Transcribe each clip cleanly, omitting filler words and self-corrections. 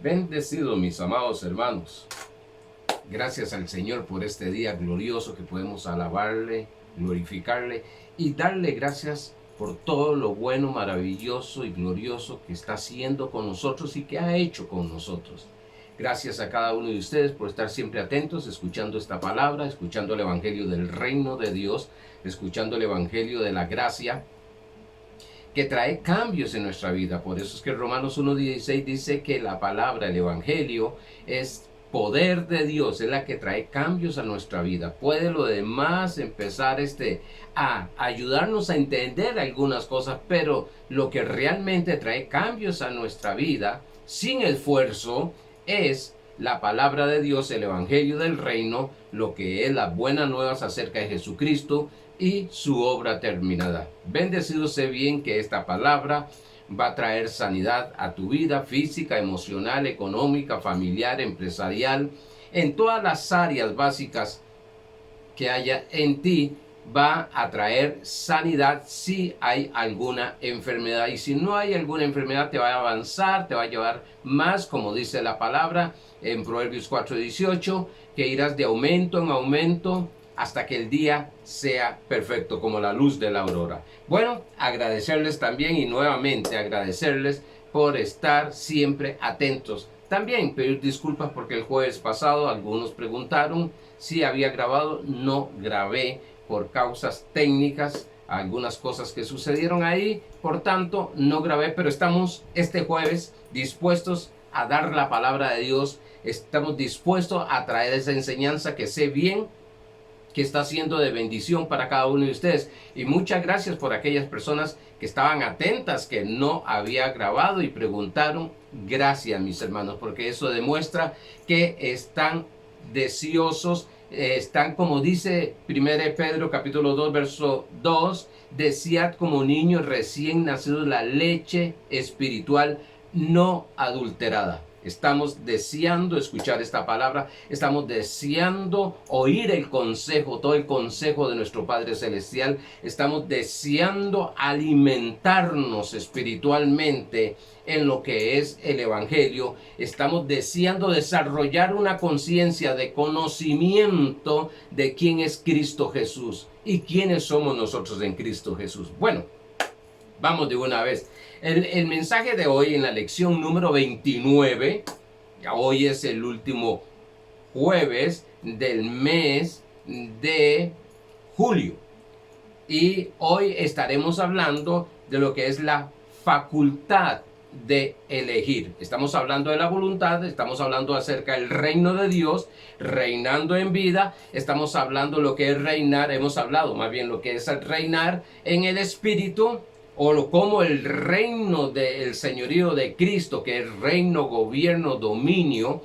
Bendecidos mis amados hermanos. Gracias al Señor por este día glorioso que podemos alabarle, glorificarle y darle gracias por todo lo bueno, maravilloso y glorioso que está haciendo con nosotros y que ha hecho con nosotros. Gracias a cada uno de ustedes por estar siempre atentos, escuchando esta palabra, escuchando el Evangelio del Reino de Dios, escuchando el Evangelio de la gracia, que trae cambios en nuestra vida. Por eso es que Romanos 1:16 dice que la palabra, el Evangelio, es poder de Dios, es la que trae cambios a nuestra vida. Puede lo demás empezar a ayudarnos a entender algunas cosas, pero lo que realmente trae cambios a nuestra vida, sin esfuerzo, es la palabra de Dios, el Evangelio del Reino, lo que es las buenas nuevas acerca de Jesucristo y su obra terminada. Bendecido sea bien que esta palabra va a traer sanidad a tu vida física, emocional, económica, familiar, empresarial, en todas las áreas básicas que haya en ti. Va a traer sanidad si hay alguna enfermedad, y si no hay alguna enfermedad te va a avanzar, te va a llevar más, como dice la palabra en Proverbios 4:18, que irás de aumento en aumento hasta que el día sea perfecto como la luz de la aurora. Bueno, agradecerles también y nuevamente agradecerles por estar siempre atentos. También pedir disculpas porque el jueves pasado algunos preguntaron si había grabado. No grabé por causas técnicas, algunas cosas que sucedieron ahí, por tanto no grabé, pero estamos este jueves dispuestos a dar la palabra de Dios, estamos dispuestos a traer esa enseñanza que sé bien que está siendo de bendición para cada uno de ustedes. Y muchas gracias por aquellas personas que estaban atentas, que no había grabado y preguntaron. Gracias, mis hermanos, porque eso demuestra que están deseosos, están, como dice 1 Pedro capítulo 2 verso 2, desead como niños recién nacidos la leche espiritual no adulterada. Estamos deseando escuchar esta palabra, estamos deseando oír el consejo, todo el consejo de nuestro Padre Celestial, estamos deseando alimentarnos espiritualmente en lo que es el Evangelio, estamos deseando desarrollar una conciencia de conocimiento de quién es Cristo Jesús y quiénes somos nosotros en Cristo Jesús. Bueno, vamos de una vez. El mensaje de hoy en la lección número 29, hoy es el último jueves del mes de julio. Y hoy estaremos hablando de lo que es la facultad de elegir. Estamos hablando de la voluntad, estamos hablando acerca del reino de Dios, reinando en vida, estamos hablando lo que es reinar, hemos hablado más bien lo que es reinar en el espíritu, o como el reino del señorío de Cristo, que es reino, gobierno, dominio,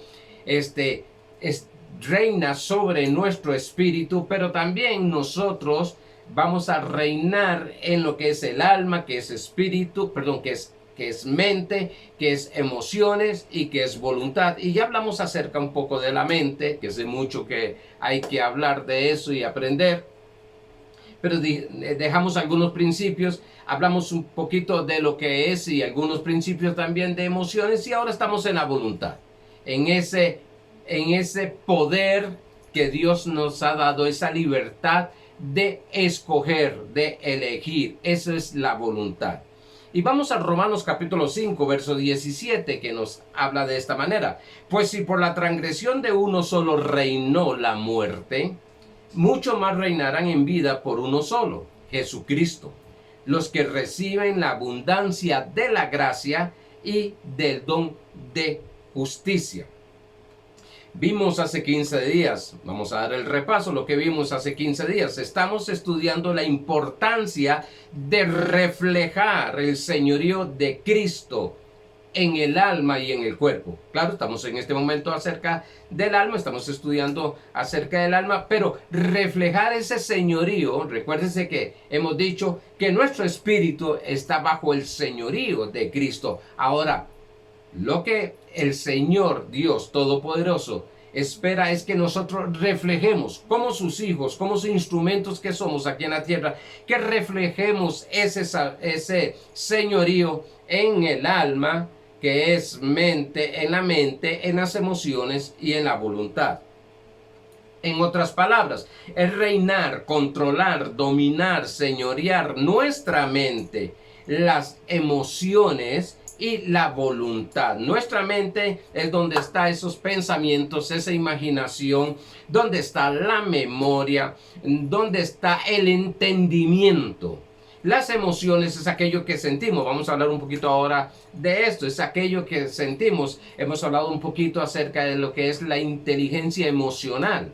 reina sobre nuestro espíritu, pero también nosotros vamos a reinar en lo que es el alma, que es espíritu, perdón, que es mente, que es emociones y que es voluntad. Y ya hablamos acerca un poco de la mente, que sé mucho que hay que hablar de eso y aprender, pero dejamos algunos principios, hablamos un poquito de lo que es y algunos principios también de emociones, y ahora estamos en la voluntad, en ese poder que Dios nos ha dado, esa libertad de escoger, de elegir. Eso es la voluntad. Y vamos a Romanos capítulo 5, verso 17, que nos habla de esta manera. Pues si por la transgresión de uno solo reinó la muerte, mucho más reinarán en vida por uno solo, Jesucristo, los que reciben la abundancia de la gracia y del don de justicia. Vimos hace 15 días, vamos a dar el repaso, lo que vimos hace 15 días. Estamos estudiando la importancia de reflejar el señorío de Cristo en el alma y en el cuerpo. Claro, estamos en este momento acerca del alma, estamos estudiando acerca del alma, pero reflejar ese señorío, recuérdense que hemos dicho que nuestro espíritu está bajo el señorío de Cristo. Ahora, lo que el Señor Dios Todopoderoso espera es que nosotros reflejemos como sus hijos, como sus instrumentos que somos aquí en la tierra, que reflejemos ese señorío en el alma que es mente, en las emociones y en la voluntad. En otras palabras, es reinar, controlar, dominar, señorear nuestra mente, las emociones y la voluntad. Nuestra mente es donde están esos pensamientos, esa imaginación, donde está la memoria, donde está el entendimiento. Las emociones es aquello que sentimos. Vamos a hablar un poquito ahora de esto. Es aquello que sentimos. Hemos hablado un poquito acerca de lo que es la inteligencia emocional.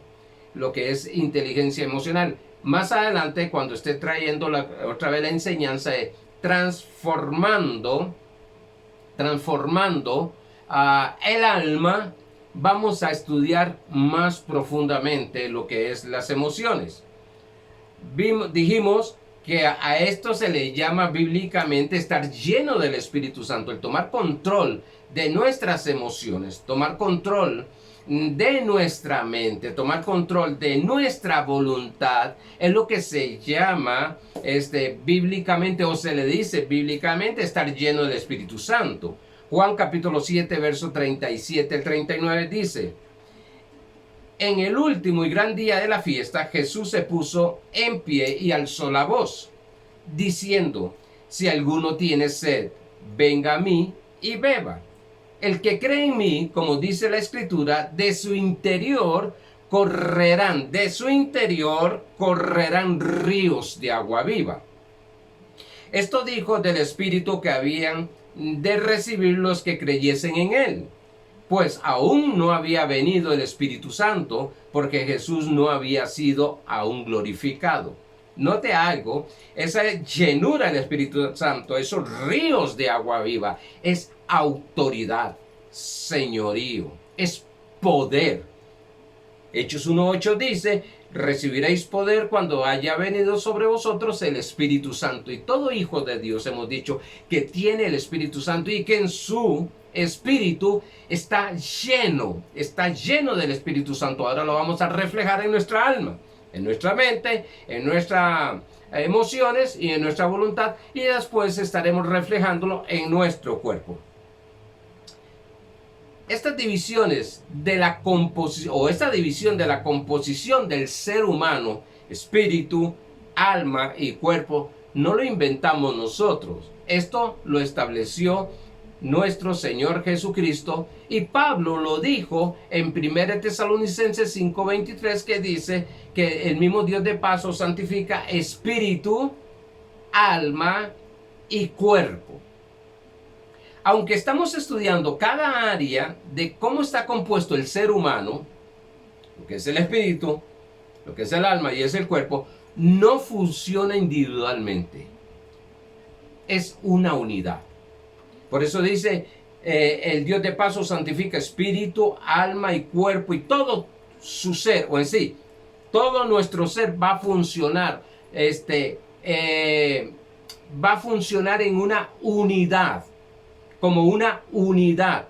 Lo que es inteligencia emocional. Más adelante, cuando esté trayendo otra vez la enseñanza de transformando el alma, vamos a estudiar más profundamente lo que es las emociones. Dijimos que a esto se le llama bíblicamente estar lleno del Espíritu Santo, el tomar control de nuestras emociones, tomar control de nuestra mente, tomar control de nuestra voluntad, es lo que se llama bíblicamente, o se le dice bíblicamente, estar lleno del Espíritu Santo. Juan capítulo 7, verso 37 al 39 dice: en el último y gran día de la fiesta, Jesús se puso en pie y alzó la voz, diciendo: si alguno tiene sed, venga a mí y beba. El que cree en mí, como dice la Escritura, de su interior correrán ríos de agua viva. Esto dijo del Espíritu que habían de recibir los que creyesen en él, pues aún no había venido el Espíritu Santo, porque Jesús no había sido aún glorificado. Note algo, esa llenura del Espíritu Santo, esos ríos de agua viva, es autoridad, señorío, es poder. Hechos 1:8 dice: recibiréis poder cuando haya venido sobre vosotros el Espíritu Santo. Y todo hijo de Dios, hemos dicho, que tiene el Espíritu Santo y que en su espíritu está lleno del Espíritu Santo. Ahora lo vamos a reflejar en nuestra alma, en nuestra mente, en nuestras emociones y en nuestra voluntad, y después estaremos reflejándolo en nuestro cuerpo. Estas divisiones de la composición, o esta división de la composición del ser humano, espíritu, alma y cuerpo, no lo inventamos nosotros. Esto lo estableció nuestro Señor Jesucristo, y Pablo lo dijo en 1 Tesalonicenses 5:23, que dice que el mismo Dios de paz os santifica espíritu, alma y cuerpo. Aunque estamos estudiando cada área de cómo está compuesto el ser humano, lo que es el espíritu, lo que es el alma y es el cuerpo, no funciona individualmente. Es una unidad. Por eso dice, el Dios de paz os santifica espíritu, alma y cuerpo, y todo su ser, o en sí, todo nuestro ser va a funcionar, va a funcionar en una unidad. Como una unidad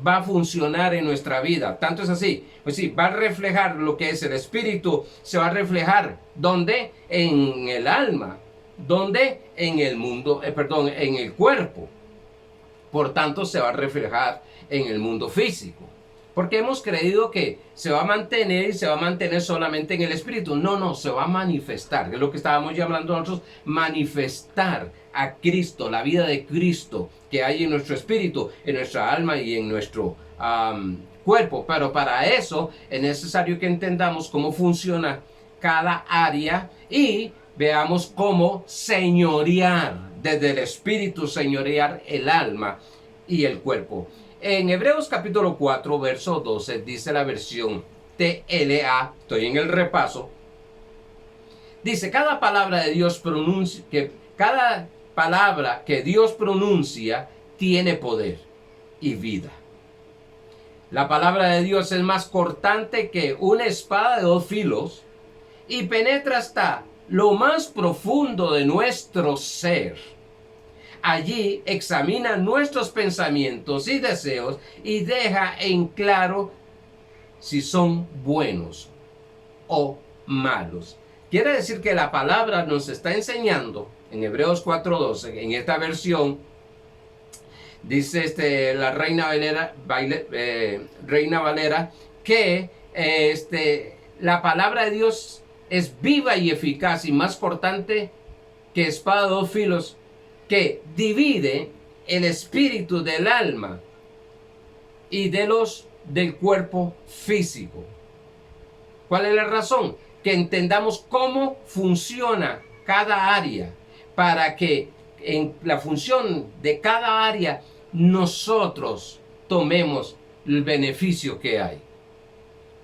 va a funcionar en nuestra vida. Tanto es así, pues sí, va a reflejar lo que es el espíritu, se va a reflejar ¿dónde? En el alma, ¿dónde? En el mundo, en el cuerpo. Por tanto, se va a reflejar en el mundo físico. Porque hemos creído que se va a mantener y se va a mantener solamente en el espíritu. No, se va a manifestar. Es lo que estábamos llamando nosotros, manifestar a Cristo, la vida de Cristo que hay en nuestro espíritu, en nuestra alma y en nuestro cuerpo. Pero para eso es necesario que entendamos cómo funciona cada área y veamos cómo señorear, desde el espíritu señorear el alma y el cuerpo. En Hebreos capítulo 4, verso 12, dice la versión TLA, estoy en el repaso, dice: cada palabra de Dios cada palabra que Dios pronuncia tiene poder y vida. La palabra de Dios es más cortante que una espada de dos filos y penetra hasta lo más profundo de nuestro ser. Allí examina nuestros pensamientos y deseos y deja en claro si son buenos o malos. Quiere decir que la palabra nos está enseñando en Hebreos 4:12, en esta versión, Dice la Reina Valera que la palabra de Dios es viva y eficaz y más cortante que espada de dos filos, que divide el espíritu del alma y del cuerpo físico. ¿Cuál es la razón? Que entendamos cómo funciona cada área, para que en la función de cada área nosotros tomemos el beneficio que hay.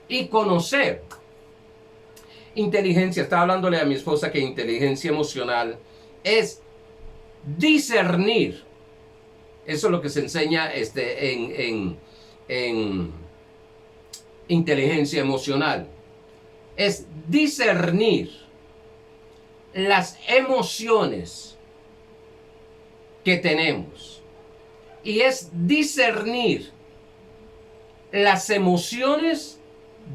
Y conocer inteligencia, estaba hablándole a mi esposa que inteligencia emocional es discernir. Eso es lo que se enseña en inteligencia emocional. Es discernir las emociones que tenemos. Y es discernir las emociones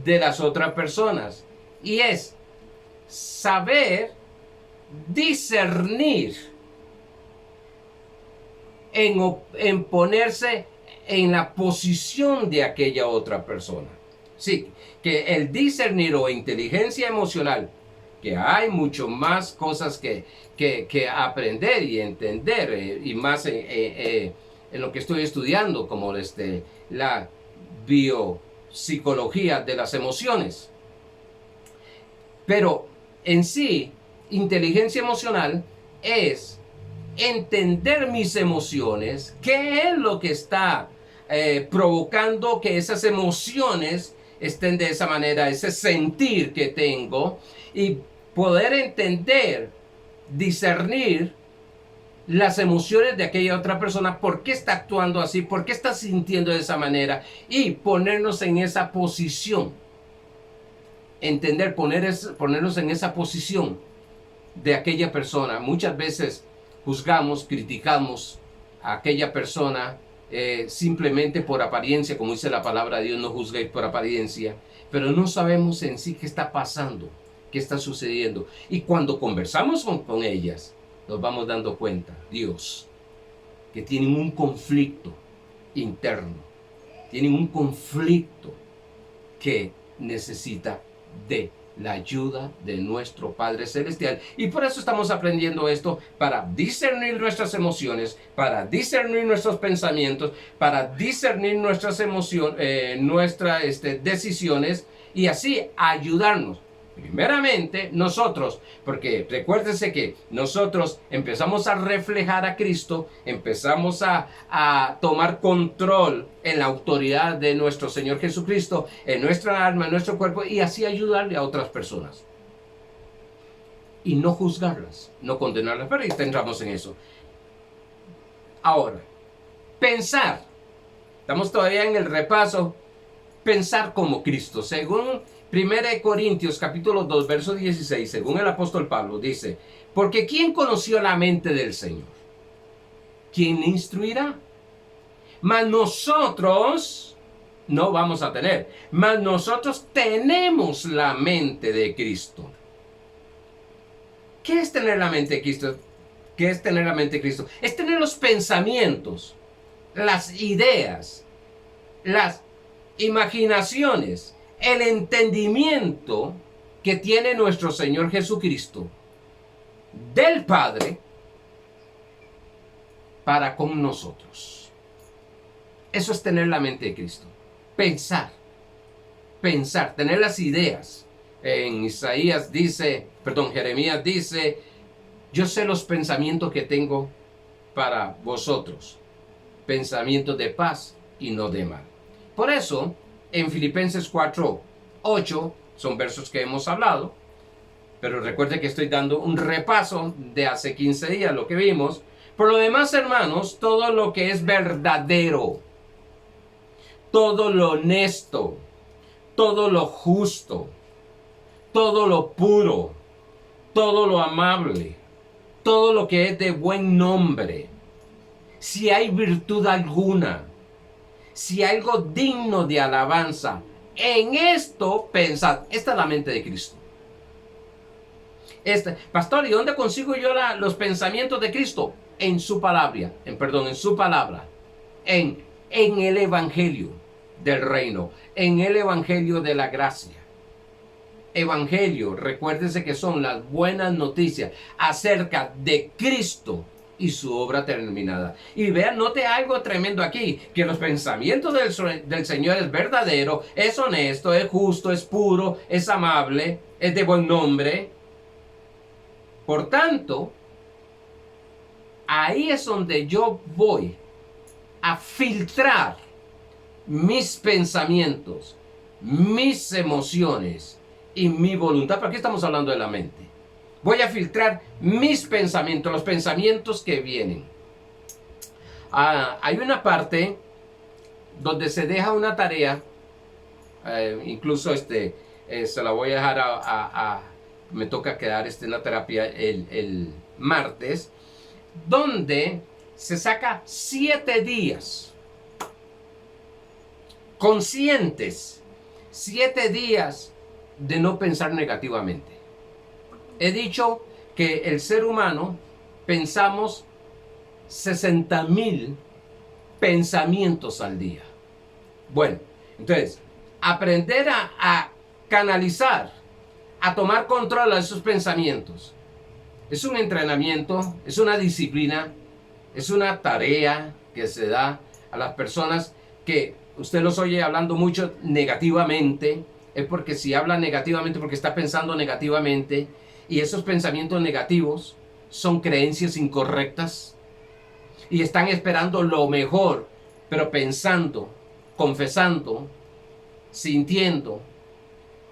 de las otras personas. Y es saber discernir en ponerse en la posición de aquella otra persona. Sí, que el discernir o inteligencia emocional, que hay mucho más cosas que aprender y entender, y más en lo que estoy estudiando, como la biopsicología de las emociones. Pero en sí, inteligencia emocional es entender mis emociones, qué es lo que está provocando que esas emociones estén de esa manera, ese sentir que tengo, y poder entender, discernir las emociones de aquella otra persona, por qué está actuando así, por qué está sintiendo de esa manera, y ponernos en esa posición. Entender, ponernos en esa posición de aquella persona. Muchas veces juzgamos, criticamos a aquella persona simplemente por apariencia, como dice la palabra de Dios, no juzguéis por apariencia, pero no sabemos en sí qué está pasando, qué está sucediendo. Y cuando conversamos con ellas, nos vamos dando cuenta, Dios, que tienen un conflicto interno, tienen un conflicto que necesita de la ayuda de nuestro Padre Celestial. Y por eso estamos aprendiendo esto, para discernir nuestras emociones, para discernir nuestros pensamientos, para discernir nuestras emociones, nuestras decisiones, y así ayudarnos. Primeramente nosotros, porque recuérdense que nosotros empezamos a reflejar a Cristo, empezamos a tomar control en la autoridad de nuestro Señor Jesucristo, en nuestra alma, en nuestro cuerpo, y así ayudarle a otras personas. Y no juzgarlas, no condenarlas, pero entramos en eso. Ahora, pensar. Estamos todavía en el repaso. Pensar como Cristo, según 1 Corintios capítulo 2, verso 16, según el apóstol Pablo, dice: porque ¿quién conoció la mente del Señor? ¿Quién le instruirá? Mas nosotros no vamos a tener, mas nosotros tenemos la mente de Cristo. ¿Qué es tener la mente de Cristo? ¿Qué es tener la mente de Cristo? Es tener los pensamientos, las ideas, las imaginaciones, el entendimiento que tiene nuestro Señor Jesucristo del Padre para con nosotros. Eso es tener la mente de Cristo. Pensar, tener las ideas. En Jeremías dice: yo sé los pensamientos que tengo para vosotros, pensamientos de paz y no de mal. Por eso, en Filipenses 4:8, son versos que hemos hablado, pero recuerde que estoy dando un repaso de hace 15 días, lo que vimos. Por lo demás, hermanos, todo lo que es verdadero, todo lo honesto, todo lo justo, todo lo puro, todo lo amable, todo lo que es de buen nombre, si hay virtud alguna, si hay algo digno de alabanza, en esto pensad. Esta es la mente de Cristo. Pastor, ¿y dónde consigo yo los pensamientos de Cristo? En su palabra, en su palabra. en el evangelio del reino, en el evangelio de la gracia. Evangelio, recuérdese que son las buenas noticias acerca de Cristo y su obra terminada. Y vean, note algo tremendo aquí, que los pensamientos del Señor es verdadero, es honesto, es justo, es puro, es amable, es de buen nombre. Por tanto, ahí es donde yo voy a filtrar mis pensamientos, mis emociones y mi voluntad. ¿Para qué estamos hablando de la mente? Voy a filtrar mis pensamientos, los pensamientos que vienen. Hay una parte donde se deja una tarea, incluso se la voy a dejar me toca quedar en la terapia el martes, donde se saca 7 días conscientes, 7 días de no pensar negativamente. He dicho que el ser humano pensamos 60,000 pensamientos al día. Bueno, entonces, aprender a canalizar, a tomar control de esos pensamientos, es un entrenamiento, es una disciplina, es una tarea que se da a las personas que usted los oye hablando mucho negativamente. Es porque si habla negativamente, porque está pensando negativamente, y esos pensamientos negativos son creencias incorrectas y están esperando lo mejor, pero pensando, confesando, sintiendo,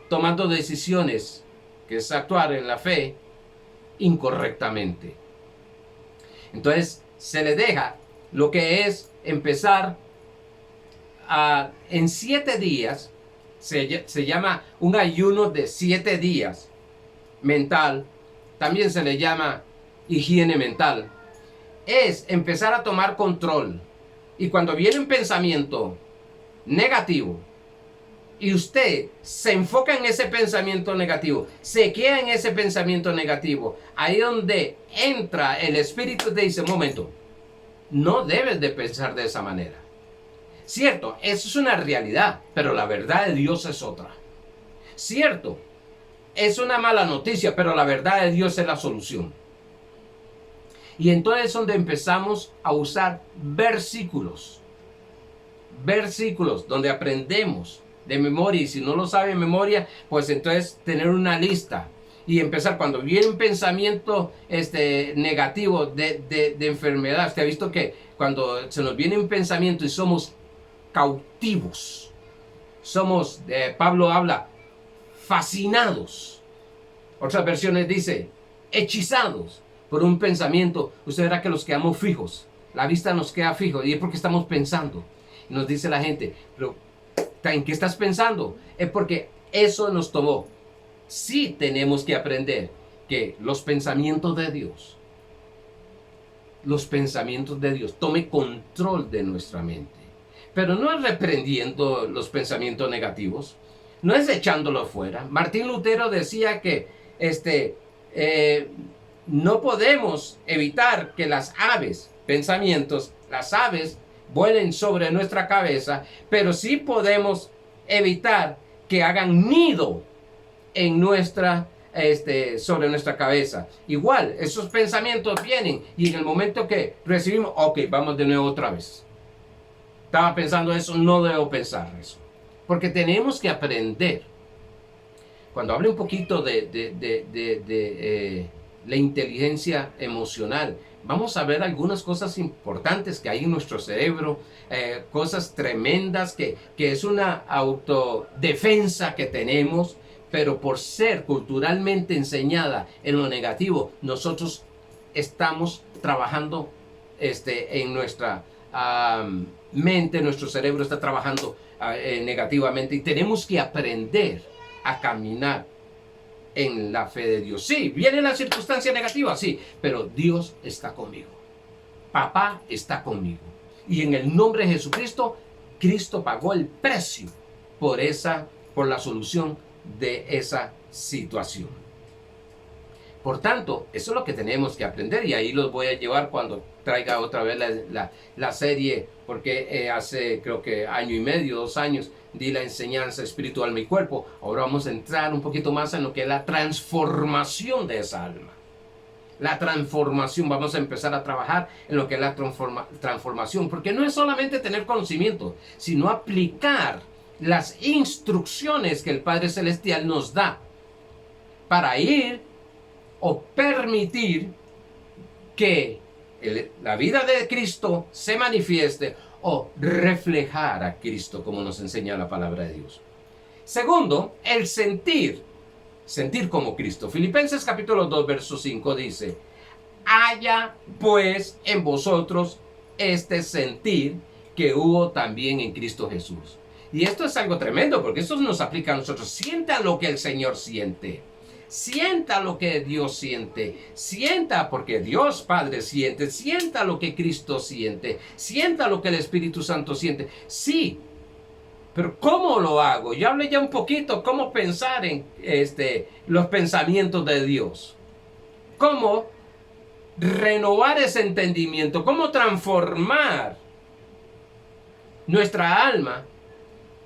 tomando decisiones, que es actuar en la fe, incorrectamente. Entonces se le deja lo que es empezar en 7 días, se llama un ayuno de 7 días mental, también se le llama higiene mental. Es empezar a tomar control, y cuando viene un pensamiento negativo y usted se enfoca en ese pensamiento negativo, se queda en ese pensamiento negativo, ahí donde entra el espíritu te dice: momento, no debes de pensar de esa manera. Cierto, eso es una realidad, pero la verdad de Dios es otra. Cierto, es una mala noticia, pero la verdad de Dios es la solución. Y entonces es donde empezamos a usar versículos donde aprendemos de memoria, y si no lo sabe de memoria, pues entonces tener una lista y empezar cuando viene un pensamiento negativo de enfermedad. Usted ha visto que cuando se nos viene un pensamiento y somos cautivos, somos, Pablo habla, fascinados. Otras versiones dice hechizados por un pensamiento. Usted verá que los quedamos fijos, la vista nos queda fijo, y es porque estamos pensando. Y nos dice la gente: pero ¿en qué estás pensando? Es porque eso nos tomó. Sí, tenemos que aprender que los pensamientos de Dios tome control de nuestra mente. Pero no es reprendiendo los pensamientos negativos, no es echándolos fuera. Martín Lutero decía que no podemos evitar que las aves vuelen sobre nuestra cabeza, pero sí podemos evitar que hagan nido en sobre nuestra cabeza. Igual, esos pensamientos vienen, y en el momento que recibimos, ok, vamos de nuevo otra vez. Estaba pensando eso, no debo pensar eso. Porque tenemos que aprender. Cuando hable un poquito de la inteligencia emocional, vamos a ver algunas cosas importantes que hay en nuestro cerebro, cosas tremendas que es una autodefensa que tenemos, pero por ser culturalmente enseñada en lo negativo, nosotros estamos trabajando en nuestra mente, nuestro cerebro está trabajando negativamente, y tenemos que aprender a caminar en la fe de Dios. Sí, viene la circunstancia negativa, sí, pero Dios está conmigo. Papá está conmigo. Y en el nombre de Jesucristo, Cristo pagó el precio por la solución de esa situación. Por tanto, eso es lo que tenemos que aprender y ahí los voy a llevar cuando traiga otra vez la serie, porque hace creo que año y medio, 2 años, di la enseñanza espiritual mi cuerpo. Ahora vamos a entrar un poquito más en lo que es la transformación de esa alma. La transformación, vamos a empezar a trabajar en lo que es la transformación, porque no es solamente tener conocimiento, sino aplicar las instrucciones que el Padre Celestial nos da para ir o permitir que la vida de Cristo se manifieste o reflejar a Cristo como nos enseña la palabra de Dios. Segundo, el sentir como Cristo. Filipenses capítulo 2 verso 5 dice: haya pues en vosotros este sentir que hubo también en Cristo Jesús. Y esto es algo tremendo porque esto nos aplica a nosotros. Sienta lo que el Señor siente. Sienta lo que Dios siente. Sienta porque Dios Padre siente. Sienta lo que Cristo siente. Sienta lo que el Espíritu Santo siente. Sí, pero ¿cómo lo hago? Yo hablé ya un poquito cómo pensar en los pensamientos de Dios. Cómo renovar ese entendimiento. Cómo transformar nuestra alma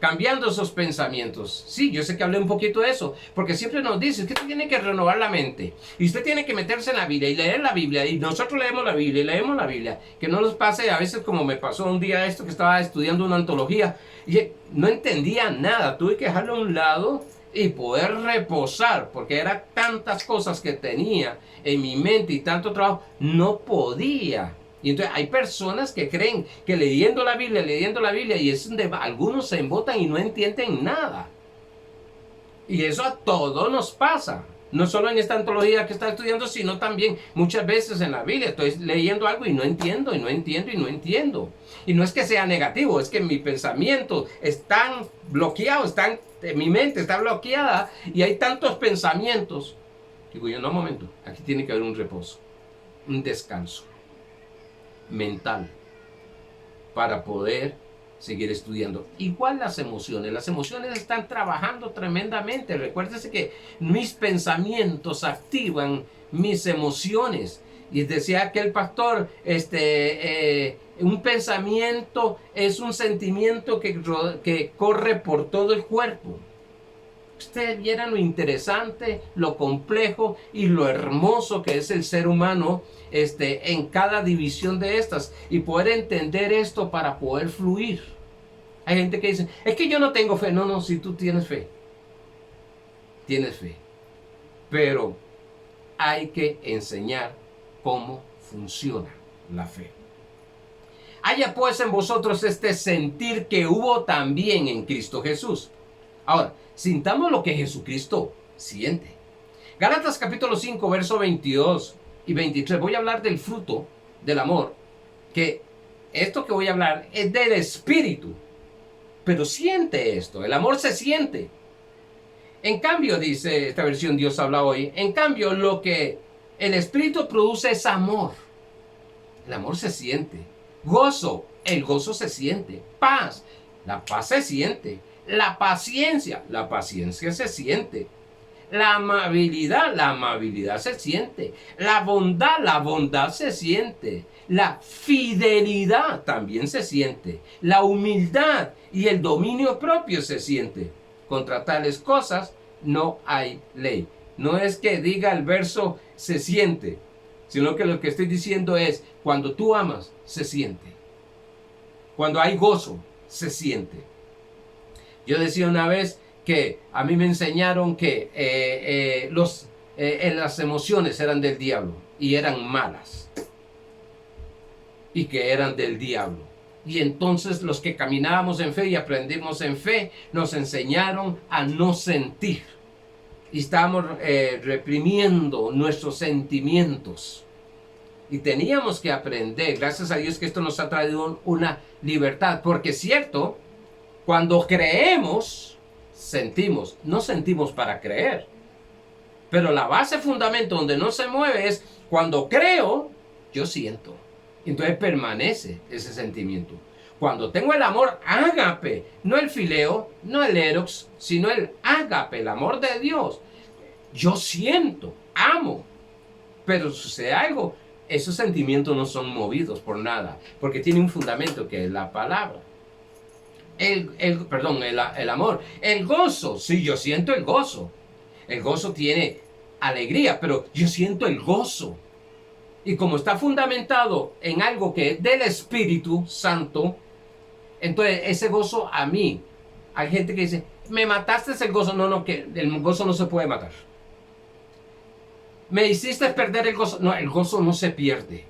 cambiando esos pensamientos. Sí, yo sé que hablé un poquito de eso, porque siempre nos dicen que usted tiene que renovar la mente, y usted tiene que meterse en la Biblia, y leer la Biblia, y nosotros leemos la Biblia, y leemos la Biblia, que no nos pase a veces como me pasó un día esto, que estaba estudiando una antología, y no entendía nada, tuve que dejarlo a un lado, y poder reposar, porque eran tantas cosas que tenía en mi mente, y tanto trabajo, no podía. Y entonces hay personas que creen que leyendo la Biblia, y es donde algunos se embotan y no entienden nada. Y eso a todos nos pasa. No solo en esta antología que está estudiando, sino también muchas veces en la Biblia. Estoy leyendo algo y no entiendo, y no entiendo, y no entiendo. Y no es que sea negativo, es que mi pensamiento están bloqueados, mi mente está bloqueada y hay tantos pensamientos. Digo yo, no, un momento, aquí tiene que haber un reposo, un descanso mental para poder seguir estudiando. Igual las emociones están trabajando tremendamente. Recuérdese que mis pensamientos activan mis emociones. Y decía aquel pastor, un pensamiento es un sentimiento que corre por todo el cuerpo. Ustedes vieran lo interesante, lo complejo y lo hermoso que es el ser humano en cada división de estas, y poder entender esto para poder fluir. Hay gente que dice, es que yo no tengo fe. No, si tú tienes fe. Tienes fe. Pero hay que enseñar cómo funciona la fe. Haya pues en vosotros este sentir que hubo también en Cristo Jesús. Ahora, sintamos lo que Jesucristo siente. Gálatas capítulo 5, verso 22 y 23. Voy a hablar del fruto del amor. Que esto que voy a hablar es del Espíritu. Pero siente esto. El amor se siente. En cambio, dice esta versión Dios habla hoy. En cambio, lo que el Espíritu produce es amor. El amor se siente. Gozo. El gozo se siente. Paz. La paz se siente. La paciencia se siente. La amabilidad se siente. La bondad se siente. La fidelidad también se siente. La humildad y el dominio propio se siente. Contra tales cosas no hay ley. No es que diga el verso se siente, sino que lo que estoy diciendo es, cuando tú amas, se siente. Cuando hay gozo, se siente. Yo decía una vez que a mí me enseñaron que las emociones eran del diablo y eran malas. Y que eran del diablo. Y entonces los que caminábamos en fe y aprendimos en fe, nos enseñaron a no sentir. Y estábamos reprimiendo nuestros sentimientos. Y teníamos que aprender, gracias a Dios que esto nos ha traído una libertad. Porque es cierto, cuando creemos, sentimos. No sentimos para creer. Pero la base fundamento donde no se mueve es cuando creo, yo siento. Entonces permanece ese sentimiento. Cuando tengo el amor ágape, no el fileo, no el eros, sino el ágape, el amor de Dios, yo siento, amo. Pero sucede algo, esos sentimientos no son movidos por nada, porque tiene un fundamento que es la palabra. El amor. El gozo, sí, yo siento el gozo. El gozo tiene alegría, pero yo siento el gozo. Y como está fundamentado en algo que es del Espíritu Santo, entonces ese gozo a mí, hay gente que dice, me mataste el gozo. No, que el gozo no se puede matar. Me hiciste perder el gozo. No, el gozo no se pierde.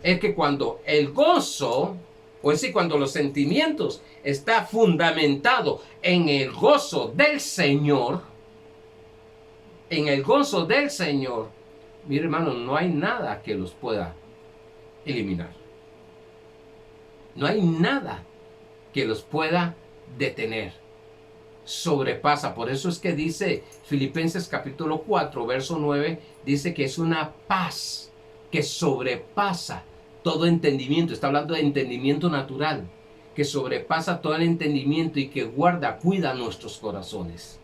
Es que cuando el gozo, o es decir, cuando los sentimientos está fundamentado en el gozo del Señor, mi hermano, no hay nada que los pueda eliminar. No hay nada que los pueda detener. Sobrepasa. Por eso es que dice Filipenses capítulo 4, verso 9, dice que es una paz que sobrepasa todo entendimiento. Está hablando de entendimiento natural, que sobrepasa todo el entendimiento y que guarda, cuida nuestros corazones.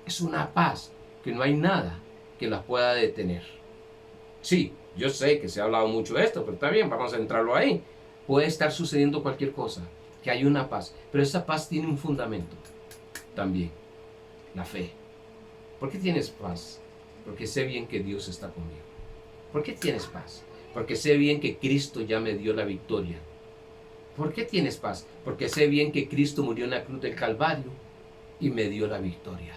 Es una paz que no hay nada que la pueda detener. Sí, yo sé que se ha hablado mucho de esto, pero está bien, vamos a entrarlo ahí. Puede estar sucediendo cualquier cosa, que hay una paz, pero esa paz tiene un fundamento también, la fe. ¿Por qué tienes paz? Porque sé bien que Dios está conmigo. ¿Por qué tienes paz? Porque sé bien que Cristo ya me dio la victoria. ¿Por qué tienes paz? Porque sé bien que Cristo murió en la cruz del Calvario y me dio la victoria.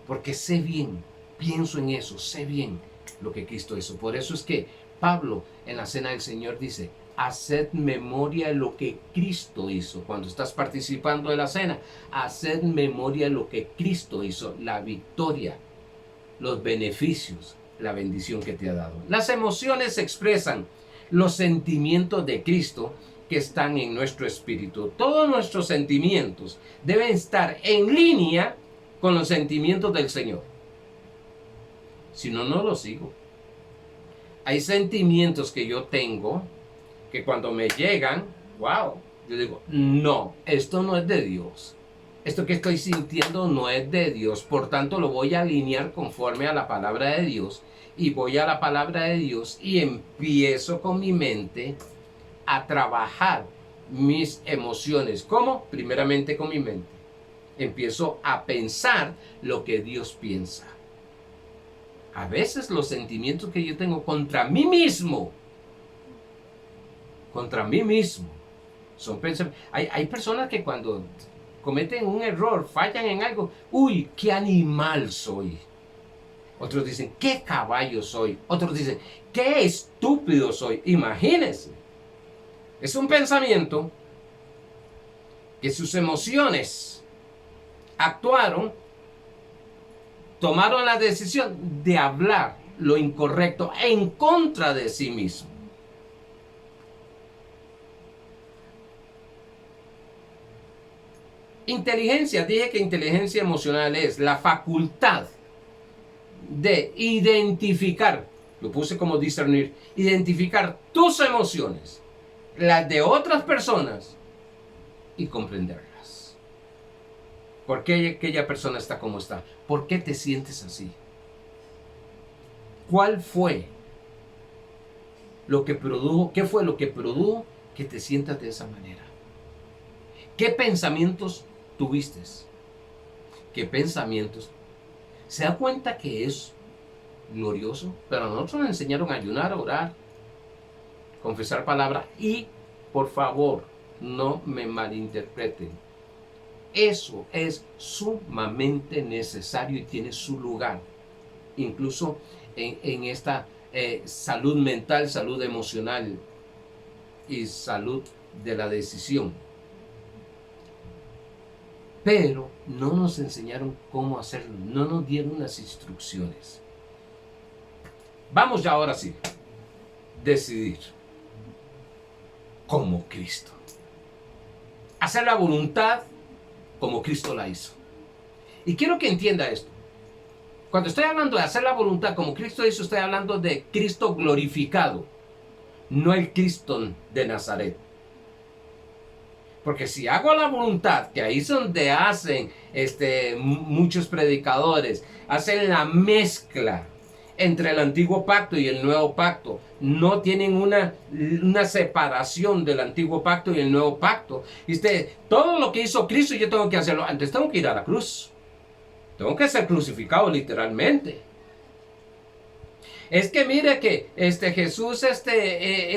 Porque sé bien, pienso en eso, sé bien lo que Cristo hizo. Por eso es que Pablo en la cena del Señor dice, haced memoria de lo que Cristo hizo. Cuando estás participando de la cena, haced memoria de lo que Cristo hizo, la victoria, los beneficios, la bendición que te ha dado. Las emociones expresan los sentimientos de Cristo que están en nuestro espíritu. Todos nuestros sentimientos deben estar en línea con los sentimientos del Señor. Si no, no los sigo. Hay sentimientos que yo tengo que cuando me llegan, wow, yo digo, no, esto no es de Dios. Esto que estoy sintiendo no es de Dios. Por tanto, lo voy a alinear conforme a la palabra de Dios. Y voy a la palabra de Dios y empiezo con mi mente a trabajar mis emociones. ¿Cómo? Primeramente con mi mente. Empiezo a pensar lo que Dios piensa. A veces los sentimientos que yo tengo contra mí mismo, son pensamientos. Hay personas que cuando cometen un error, fallan en algo, uy, qué animal soy. Otros dicen, qué caballo soy. Otros dicen, qué estúpido soy. Imagínense. Es un pensamiento que sus emociones actuaron, tomaron la decisión de hablar lo incorrecto en contra de sí mismo. Inteligencia, dije que inteligencia emocional es la facultad de identificar, lo puse como discernir, identificar tus emociones, las de otras personas y comprenderlas. ¿Por qué aquella persona está como está? ¿Por qué te sientes así? ¿Cuál fue lo que produjo? ¿Qué fue lo que produjo que te sientas de esa manera? ¿Qué pensamientos tuviste? ¿Qué pensamientos? ¿Se da cuenta que es glorioso? Pero a nosotros nos enseñaron a ayunar, a orar, confesar palabra y, por favor, no me malinterpreten. Eso es sumamente necesario y tiene su lugar, incluso en esta salud mental, salud emocional y salud de la decisión. Pero no nos enseñaron cómo hacerlo, no nos dieron las instrucciones. Vamos ya ahora sí, decidir como Cristo. Hacer la voluntad como Cristo la hizo. Y quiero que entienda esto. Cuando estoy hablando de hacer la voluntad como Cristo hizo, estoy hablando de Cristo glorificado, no el Cristo de Nazaret. Porque si hago la voluntad, que ahí es donde hacen muchos predicadores, hacen la mezcla entre el antiguo pacto y el nuevo pacto. No tienen una separación del antiguo pacto y el nuevo pacto. Y todo lo que hizo Cristo yo tengo que hacerlo. Antes tengo que ir a la cruz. Tengo que ser crucificado literalmente. Es que mire que Jesús,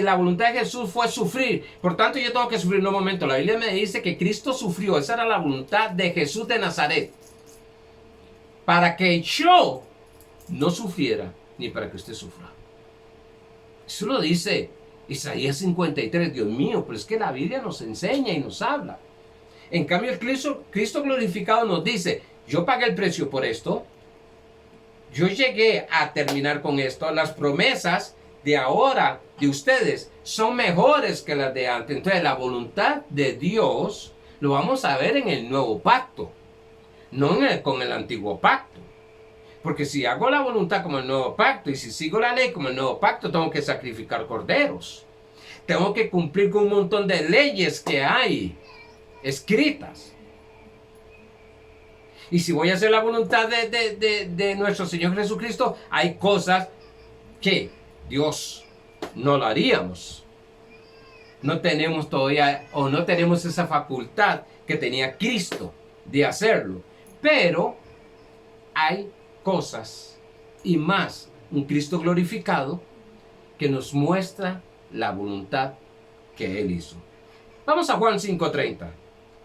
la voluntad de Jesús fue sufrir. Por tanto, yo tengo que sufrir. No, un momento. La Biblia me dice que Cristo sufrió. Esa era la voluntad de Jesús de Nazaret. Para que yo no sufriera, ni para que usted sufra. Eso lo dice Isaías 53. Dios mío, pero es que la Biblia nos enseña y nos habla. En cambio, el Cristo glorificado nos dice, yo pagué el precio por esto. Yo llegué a terminar con esto. Las promesas de ahora, de ustedes, son mejores que las de antes. Entonces, la voluntad de Dios lo vamos a ver en el nuevo pacto, no con el antiguo pacto. Porque si hago la voluntad como el nuevo pacto y si sigo la ley como el nuevo pacto, tengo que sacrificar corderos. Tengo que cumplir con un montón de leyes que hay escritas. Y si voy a hacer la voluntad de nuestro Señor Jesucristo, hay cosas que Dios no lo haríamos. No tenemos todavía, o no tenemos esa facultad que tenía Cristo de hacerlo. Pero hay cosas y más un Cristo glorificado que nos muestra la voluntad que Él hizo. Vamos a Juan 5:30.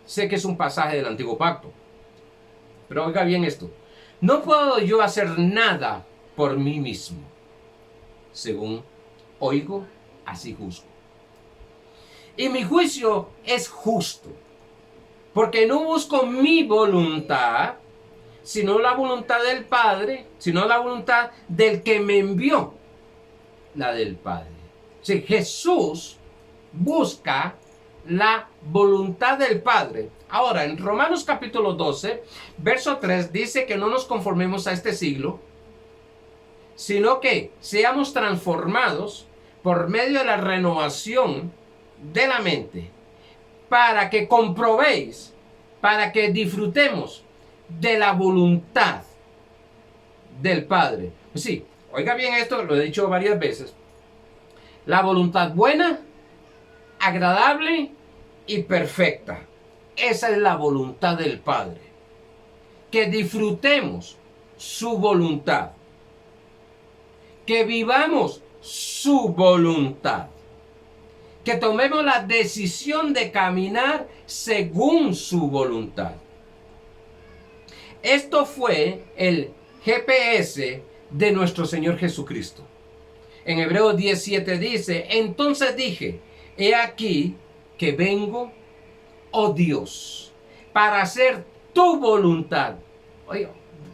Sé que es un pasaje del Antiguo Pacto. Pero oiga bien esto. No puedo yo hacer nada por mí mismo. Según oigo, así juzgo. Y mi juicio es justo. Porque no busco mi voluntad, sino la voluntad del Padre, sino la voluntad del que me envió, la del Padre. Si Jesús busca la voluntad del Padre. Ahora, en Romanos capítulo 12, verso 3, dice que no nos conformemos a este siglo, sino que seamos transformados por medio de la renovación de la mente, para que comprobéis, para que disfrutemos de la voluntad del Padre. Sí, oiga bien esto, lo he dicho varias veces. La voluntad buena, agradable y perfecta. Esa es la voluntad del Padre. Que disfrutemos su voluntad. Que vivamos su voluntad. Que tomemos la decisión de caminar según su voluntad. Esto fue el GPS de nuestro Señor Jesucristo. En Hebreos 17 dice, entonces dije, he aquí que vengo, oh Dios, para hacer tu voluntad. Oye,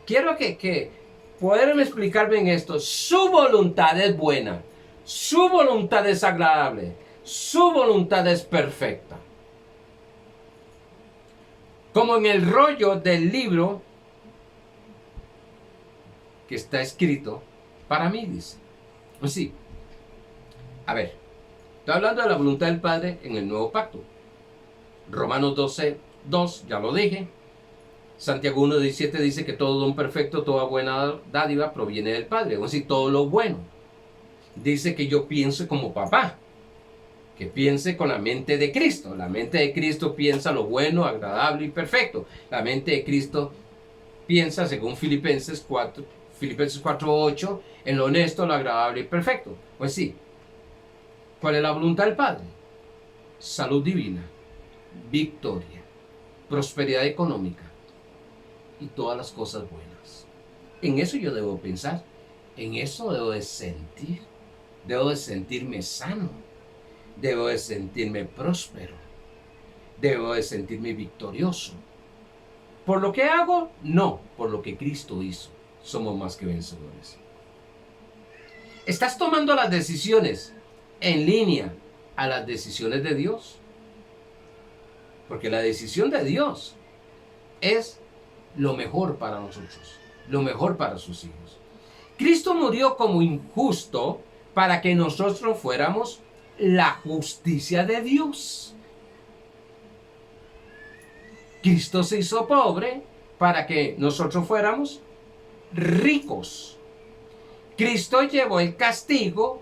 quiero que puedan explicar bien esto. Su voluntad es buena, su voluntad es agradable, su voluntad es perfecta. Como en el rollo del libro que está escrito para mí, dice. Pues sí. A ver, estoy hablando de la voluntad del Padre en el nuevo pacto. Romanos 12:2, ya lo dije. Santiago 1:17 dice que todo don perfecto, toda buena dádiva proviene del Padre. Es decir, todo lo bueno. Dice que yo piense como papá, que piense con la mente de Cristo. La mente de Cristo piensa lo bueno, agradable y perfecto. La mente de Cristo piensa, según Filipenses 4:8, en lo honesto, lo agradable y perfecto. Pues sí. ¿Cuál es la voluntad del Padre? Salud divina, victoria, prosperidad económica y todas las cosas buenas. En eso yo debo pensar, en eso debo de sentirme sano, debo de sentirme próspero, debo de sentirme victorioso. ¿Por lo que hago? No, por lo que Cristo hizo. Somos más que vencedores. ¿Estás tomando las decisiones en línea a las decisiones de Dios? Porque la decisión de Dios es lo mejor para nosotros, lo mejor para sus hijos. Cristo murió como injusto para que nosotros fuéramos la justicia de Dios. Cristo se hizo pobre para que nosotros fuéramos ricos. Cristo llevó el castigo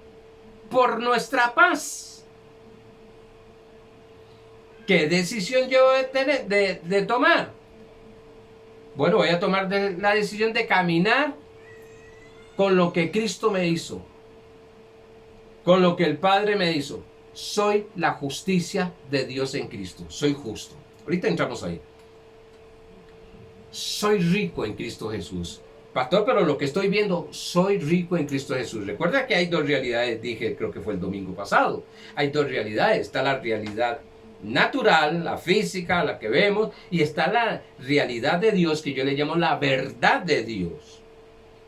por nuestra paz. ¿Qué decisión yo de tomar? Bueno, voy a tomar la decisión de caminar con lo que Cristo me hizo, con lo que el Padre me hizo. Soy la justicia de Dios en Cristo. Soy justo. Ahorita entramos ahí. Soy rico en Cristo Jesús. Pastor, pero lo que estoy viendo, soy rico en Cristo Jesús. Recuerda que hay dos realidades, dije, creo que fue el domingo pasado. Hay dos realidades. Está la realidad natural, la física, la que vemos, y está la realidad de Dios, que yo le llamo la verdad de Dios.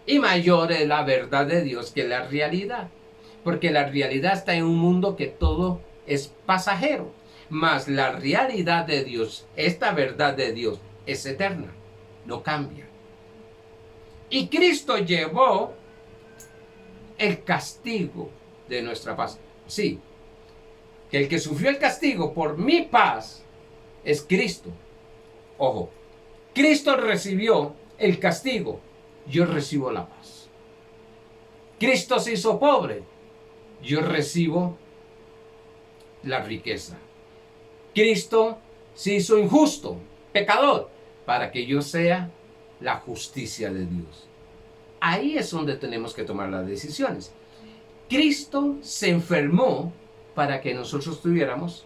Y mayor es la verdad de Dios que la realidad. Porque la realidad está en un mundo que todo es pasajero. Mas la realidad de Dios, esta verdad de Dios, es eterna. No cambia. Y Cristo llevó el castigo de nuestra paz. Sí, que el que sufrió el castigo por mi paz es Cristo. Ojo, Cristo recibió el castigo, yo recibo la paz. Cristo se hizo pobre, yo recibo la riqueza. Cristo se hizo injusto, pecador, para que yo sea la justicia de Dios. Ahí es donde tenemos que tomar las decisiones. Cristo se enfermó para que nosotros tuviéramos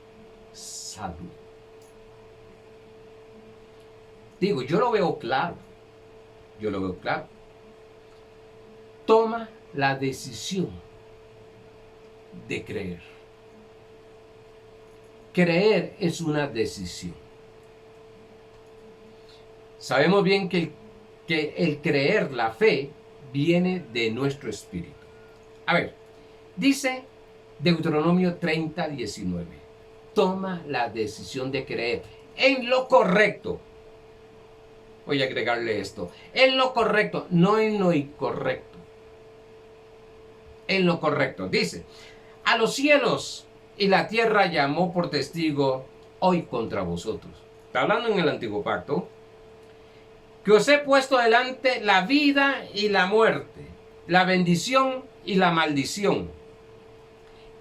salud. Digo, yo lo veo claro. Yo lo veo claro. Toma la decisión de creer. Creer es una decisión. Sabemos bien que el creer, la fe, viene de nuestro espíritu. A ver, dice Deuteronomio 30:19. Toma la decisión de creer en lo correcto. Voy a agregarle esto. En lo correcto, no en lo incorrecto. En lo correcto. Dice, a los cielos y la tierra llamó por testigo hoy contra vosotros. Está hablando en el antiguo pacto. Que os he puesto delante la vida y la muerte, la bendición y la maldición.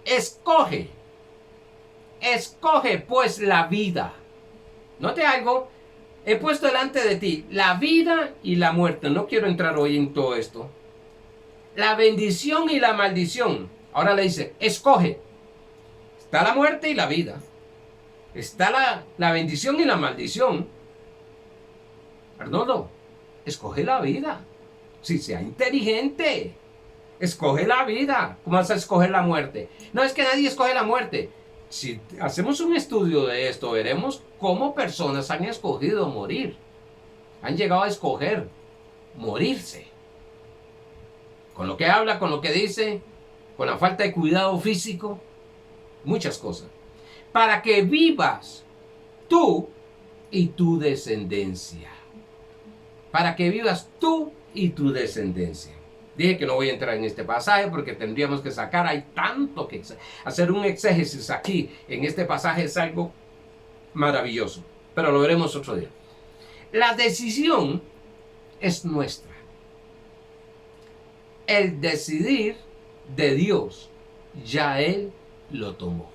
Escoge pues la vida. Note algo, he puesto delante de ti la vida y la muerte. No quiero entrar hoy en todo esto. La bendición y la maldición. Ahora le dice, escoge. Está la muerte y la vida. Está la bendición y la maldición. Arnoldo, escoge la vida. Si sea inteligente, escoge la vida. ¿Cómo vas a escoger la muerte? No, es que nadie escoge la muerte. Si hacemos un estudio de esto, veremos cómo personas han escogido morir. Han llegado a escoger morirse. Con lo que habla, con lo que dice, con la falta de cuidado físico, muchas cosas. Para que vivas tú y tu descendencia. Para que vivas tú y tu descendencia. Dije que no voy a entrar en este pasaje porque tendríamos que sacar, hay tanto que hacer un exégesis aquí en este pasaje es algo maravilloso, pero lo veremos otro día. La decisión es nuestra. El decidir de Dios, ya Él lo tomó.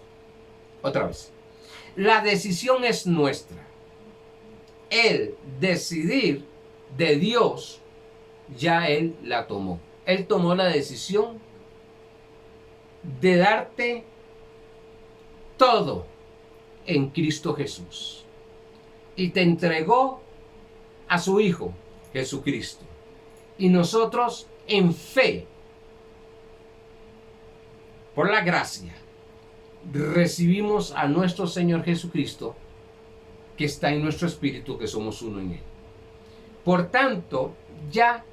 Otra vez. La decisión es nuestra. El decidir de Dios, ya Él la tomó. Él tomó la decisión de darte todo en Cristo Jesús. Y te entregó a su Hijo, Jesucristo. Y nosotros, en fe, por la gracia, recibimos a nuestro Señor Jesucristo, que está en nuestro espíritu, que somos uno en Él. Por tanto, ya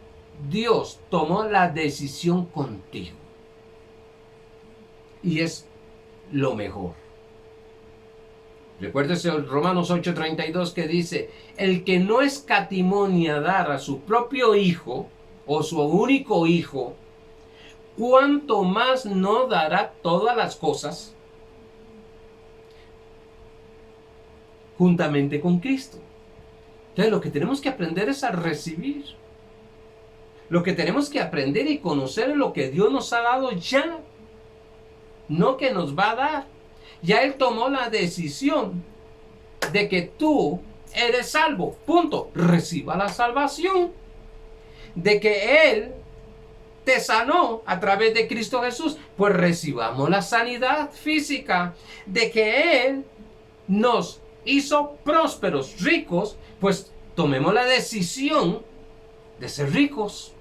Dios tomó la decisión contigo. Y es lo mejor. Recuérdese Romanos 8:32 que dice, el que no escatimó ni a dar a su propio Hijo, o su único Hijo, ¿cuánto más no dará todas las cosas juntamente con Cristo? Entonces lo que tenemos que aprender es a recibir. Lo que tenemos que aprender y conocer es lo que Dios nos ha dado ya, no que nos va a dar. Ya Él tomó la decisión de que tú eres salvo. Punto. Reciba la salvación. De que Él te sanó a través de Cristo Jesús, pues recibamos la sanidad física. De que Él nos hizo prósperos, ricos, pues tomemos la decisión de ser ricos.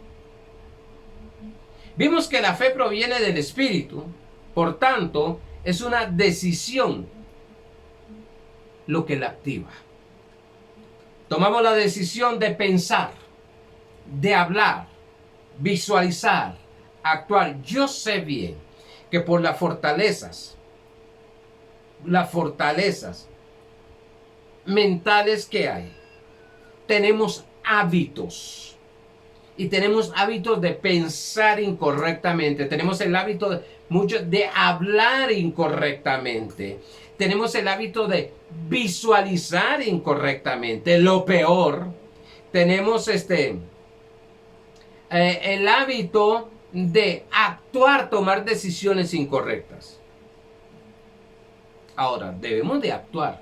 Vimos que la fe proviene del Espíritu, por tanto, es una decisión lo que la activa. Tomamos la decisión de pensar, de hablar, visualizar, actuar. Yo sé bien que por las fortalezas mentales que hay, tenemos hábitos. Y tenemos hábitos de pensar incorrectamente. Tenemos el hábito de hablar incorrectamente. Tenemos el hábito de visualizar incorrectamente. Lo peor, tenemos el hábito de actuar, tomar decisiones incorrectas. Ahora, debemos de actuar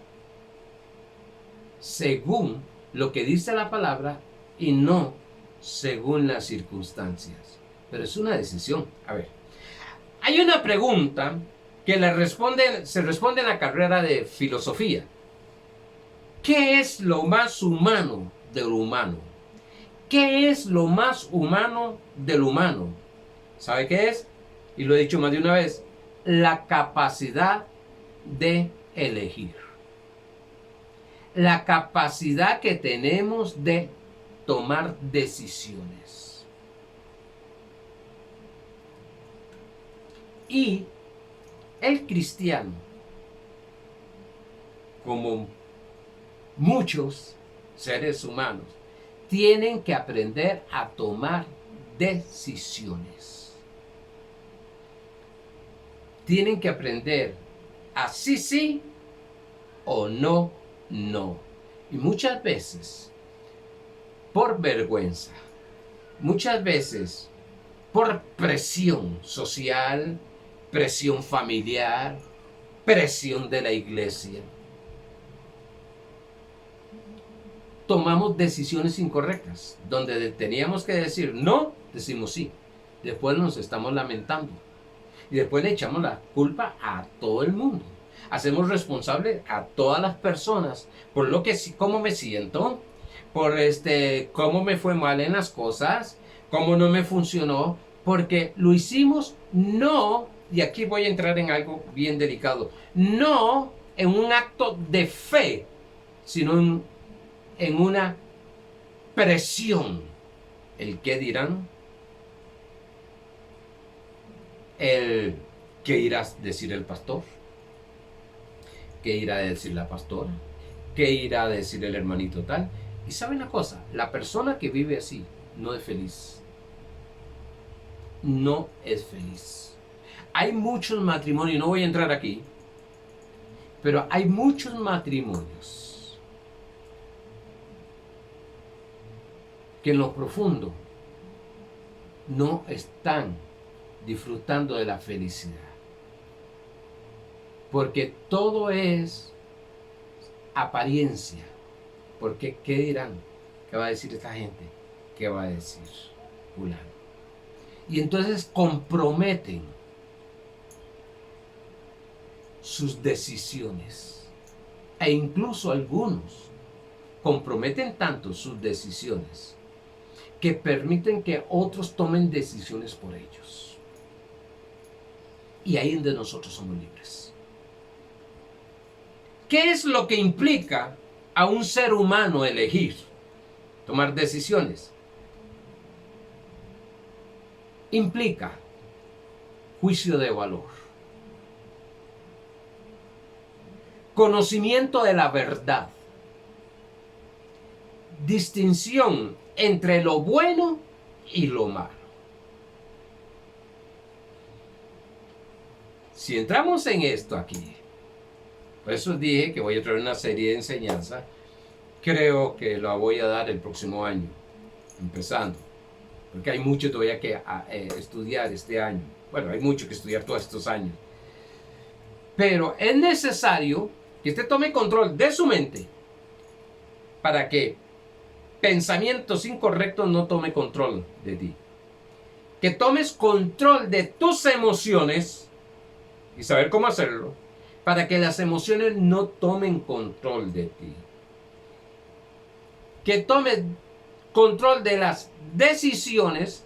según lo que dice la palabra y no según las circunstancias. Pero es una decisión. A ver, hay una pregunta que se responde en la carrera de filosofía. ¿Qué es lo más humano de lo humano? ¿Qué es lo más humano del humano? ¿Sabe qué es? Y lo he dicho más de una vez. La capacidad de elegir. La capacidad que tenemos de tomar decisiones. Y el cristiano, como muchos seres humanos, tienen que aprender a tomar decisiones. Tienen que aprender a sí o no. Y muchas veces por vergüenza, muchas veces por presión social, presión familiar, presión de la iglesia, tomamos decisiones incorrectas. Donde teníamos que decir no, decimos sí. Después nos estamos lamentando. Y después le echamos la culpa a todo el mundo. Hacemos responsable a todas las personas por lo que cómo me siento, por cómo me fue mal en las cosas, cómo no me funcionó, porque lo hicimos no, y aquí voy a entrar en algo bien delicado, no en un acto de fe, sino en una presión. ¿El qué dirán? ¿El qué irá a decir el pastor? ¿Qué irá a decir la pastora? ¿Qué irá a decir el hermanito tal? Y sabe una cosa, la persona que vive así no es feliz. No es feliz. Hay muchos matrimonios, no voy a entrar aquí, pero hay muchos matrimonios que en lo profundo no están disfrutando de la felicidad. Porque todo es apariencia. Porque ¿qué dirán? ¿Qué va a decir esta gente? ¿Qué va a decir fulano? Y entonces comprometen sus decisiones. E incluso algunos comprometen tanto sus decisiones que permiten que otros tomen decisiones por ellos. Y ahí es donde nosotros somos libres. ¿Qué es lo que implica a un ser humano elegir, tomar decisiones? Implica juicio de valor, conocimiento de la verdad, distinción entre lo bueno y lo malo. Si entramos en esto aquí, por eso dije que voy a traer una serie de enseñanza creo que la voy a dar el próximo año, empezando, porque hay mucho todavía que estudiar este año. Bueno, hay mucho que estudiar todos estos años. Pero es necesario que usted tome control de su mente para que pensamientos incorrectos no tome control de ti. Que tomes control de tus emociones y saber cómo hacerlo para que las emociones no tomen control de ti. Que tomes control de las decisiones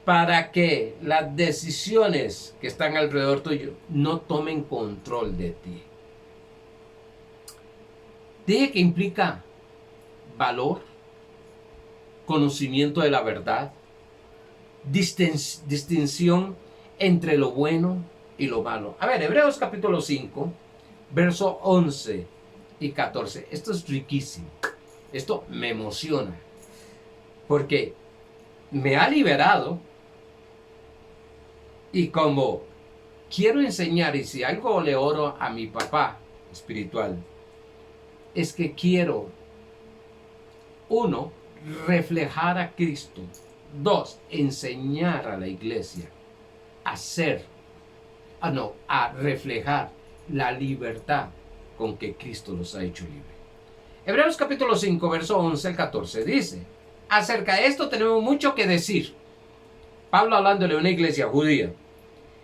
para que las decisiones que están alrededor tuyo no tomen control de ti. Dije que implica valor, conocimiento de la verdad, distinción entre lo bueno y lo malo. A ver, Hebreos capítulo 5, verso 11 y 14. Esto es riquísimo. Esto me emociona. Porque me ha liberado. Y como quiero enseñar, y si algo le oro a mi papá espiritual, es que quiero, 1, reflejar a Cristo. 2, enseñar a la iglesia a reflejar la libertad con que Cristo los ha hecho libres. Hebreos capítulo 5, verso 11 al 14 dice: acerca de esto tenemos mucho que decir. Pablo hablándole a una iglesia judía,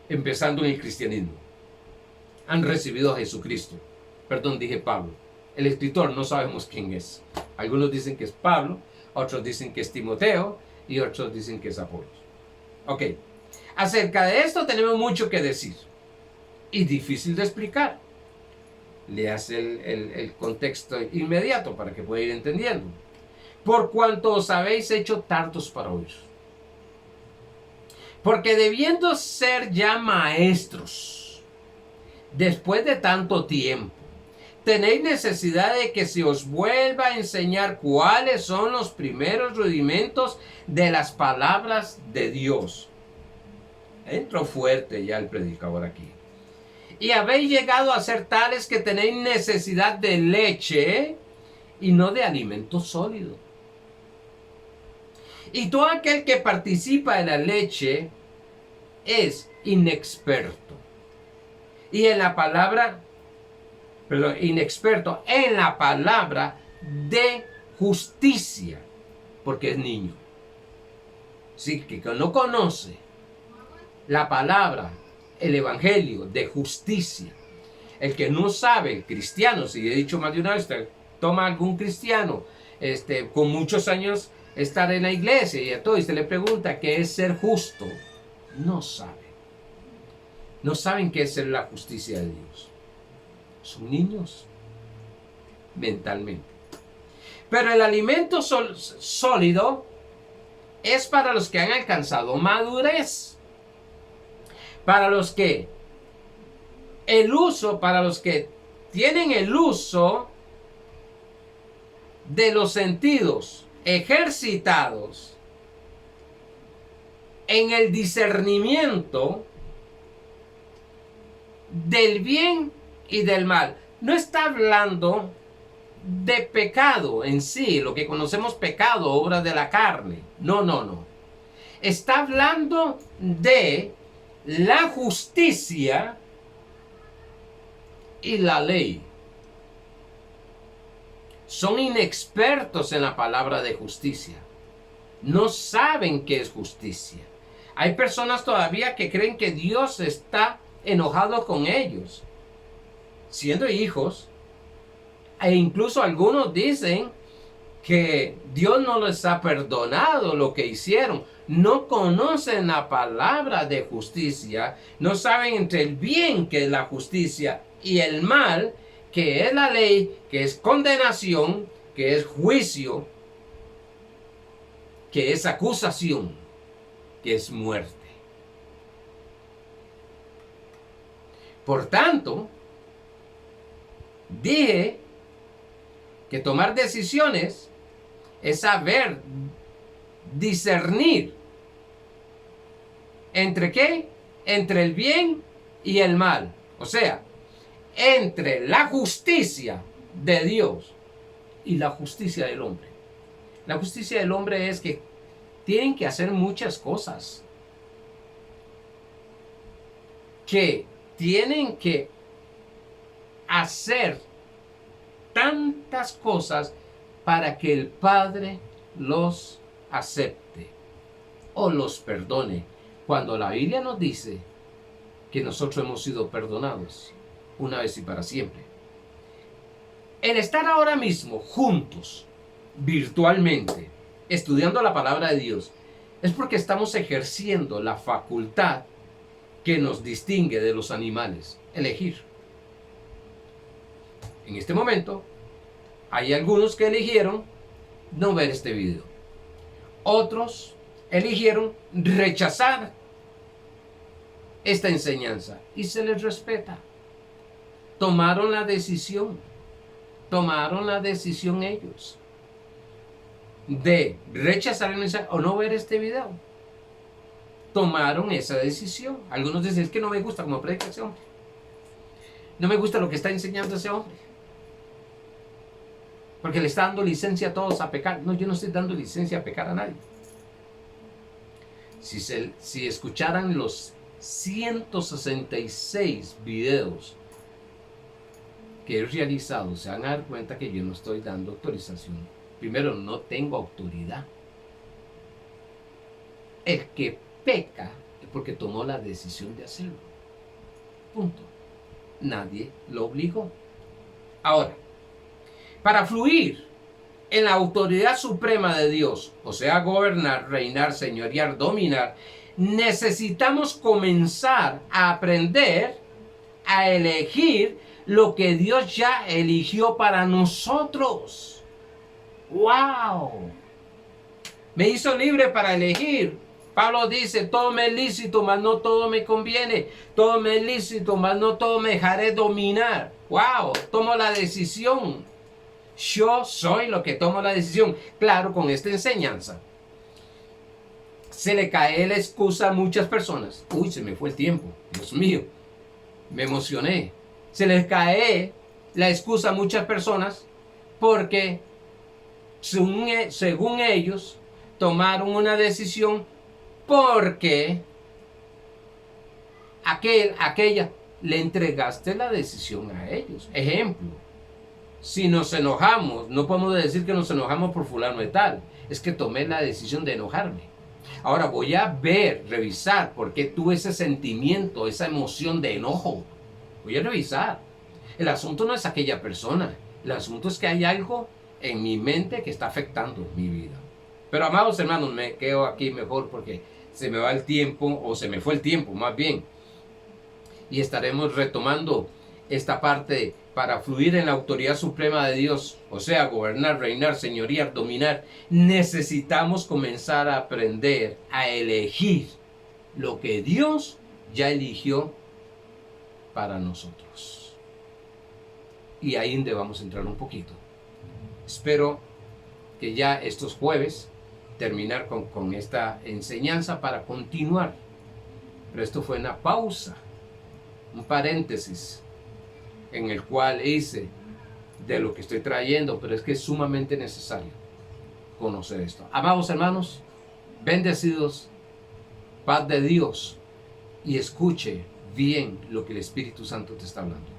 empezando en el cristianismo. Han recibido a Jesucristo. Perdón, dije Pablo. El escritor no sabemos quién es. Algunos dicen que es Pablo, otros dicen que es Timoteo y otros dicen que es Apolos. Ok. Acerca de esto tenemos mucho que decir. Y difícil de explicar. Le hace el contexto inmediato para que pueda ir entendiendo. Por cuanto os habéis hecho tardos para oír. Porque debiendo ser ya maestros, después de tanto tiempo, tenéis necesidad de que se os vuelva a enseñar cuáles son los primeros rudimentos de las palabras de Dios. Entró fuerte ya el predicador aquí. Y habéis llegado a ser tales que tenéis necesidad de leche y no de alimento sólido. Y todo aquel que participa de la leche es inexperto. Y en la palabra, inexperto en la palabra de justicia, porque es niño. Sí, que no conoce la palabra, el evangelio de justicia. El que no sabe, cristiano, si he dicho más de una vez, toma algún cristiano con muchos años estar en la iglesia y a todo, y se le pregunta qué es ser justo. No sabe. No saben qué es ser la justicia de Dios. Son niños mentalmente. Pero el alimento sólido es para los que han alcanzado madurez. Para los que tienen el uso de los sentidos ejercitados en el discernimiento del bien y del mal. No está hablando de pecado en sí, lo que conocemos pecado, obra de la carne. No. Está hablando de la justicia y la ley. Son inexpertos en la palabra de justicia. No saben qué es justicia. Hay personas todavía que creen que Dios está enojado con ellos, siendo hijos, e incluso algunos dicen que Dios no les ha perdonado lo que hicieron. No conocen la palabra de justicia, no saben entre el bien, que es la justicia, y el mal, que es la ley, que es condenación, que es juicio, que es acusación, que es muerte. Por tanto, dije que tomar decisiones es saber discernir ¿entre qué? Entre el bien y el mal. O sea, entre la justicia de Dios y la justicia del hombre. La justicia del hombre es que tienen que hacer muchas cosas, que tienen que hacer tantas cosas para que el Padre los acepte o los perdone. Cuando la Biblia nos dice que nosotros hemos sido perdonados una vez y para siempre. El estar ahora mismo juntos, virtualmente, estudiando la palabra de Dios, es porque estamos ejerciendo la facultad que nos distingue de los animales, elegir. En este momento, hay algunos que eligieron no ver este video. Otros eligieron rechazar esta enseñanza y se les respeta. Tomaron la decisión ellos de rechazar el mensaje o no ver este video. Tomaron esa decisión. Algunos dicen, es que no me gusta cómo predica ese hombre. No me gusta lo que está enseñando ese hombre. Porque le está dando licencia a todos a pecar. No, yo no estoy dando licencia a pecar a nadie. Si escucharan los 166 videos que he realizado, se van a dar cuenta que yo no estoy dando autorización. Primero, no tengo autoridad. El que peca es porque tomó la decisión de hacerlo. Punto. Nadie lo obligó. Ahora, para fluir en la autoridad suprema de Dios, o sea, gobernar, reinar, señorear, dominar, necesitamos comenzar a aprender a elegir lo que Dios ya eligió para nosotros. ¡Wow! Me hizo libre para elegir. Pablo dice, todo me es lícito, mas no todo me conviene. Todo me es lícito, mas no todo me dejaré dominar. ¡Wow! Tomo la decisión. Yo soy lo que tomo la decisión. Claro, con esta enseñanza se le cae la excusa a muchas personas. Uy, se me fue el tiempo. Dios mío, me emocioné. Se les cae la excusa a muchas personas porque según ellos tomaron una decisión porque aquella le entregaste la decisión a ellos. Ejemplo, si nos enojamos, no podemos decir que nos enojamos por fulano de tal, es que tomé la decisión de enojarme. Ahora voy a revisar por qué tuve ese sentimiento, esa emoción de enojo. Voy a revisar. El asunto no es aquella persona, el asunto es que hay algo en mi mente que está afectando mi vida. Pero amados hermanos, me quedo aquí mejor porque se me va el tiempo, o se me fue el tiempo más bien. Y estaremos retomando esta parte para fluir en la autoridad suprema de Dios, o sea, gobernar, reinar, señorear, dominar. Necesitamos comenzar a aprender a elegir lo que Dios ya eligió para nosotros. Y ahí donde vamos a entrar un poquito. Espero que ya estos jueves terminar con esta enseñanza para continuar. Pero esto fue una pausa, un paréntesis en el cual hice de lo que estoy trayendo, pero es que es sumamente necesario conocer esto. Amados hermanos, bendecidos, paz de Dios, y escuche bien lo que el Espíritu Santo te está hablando.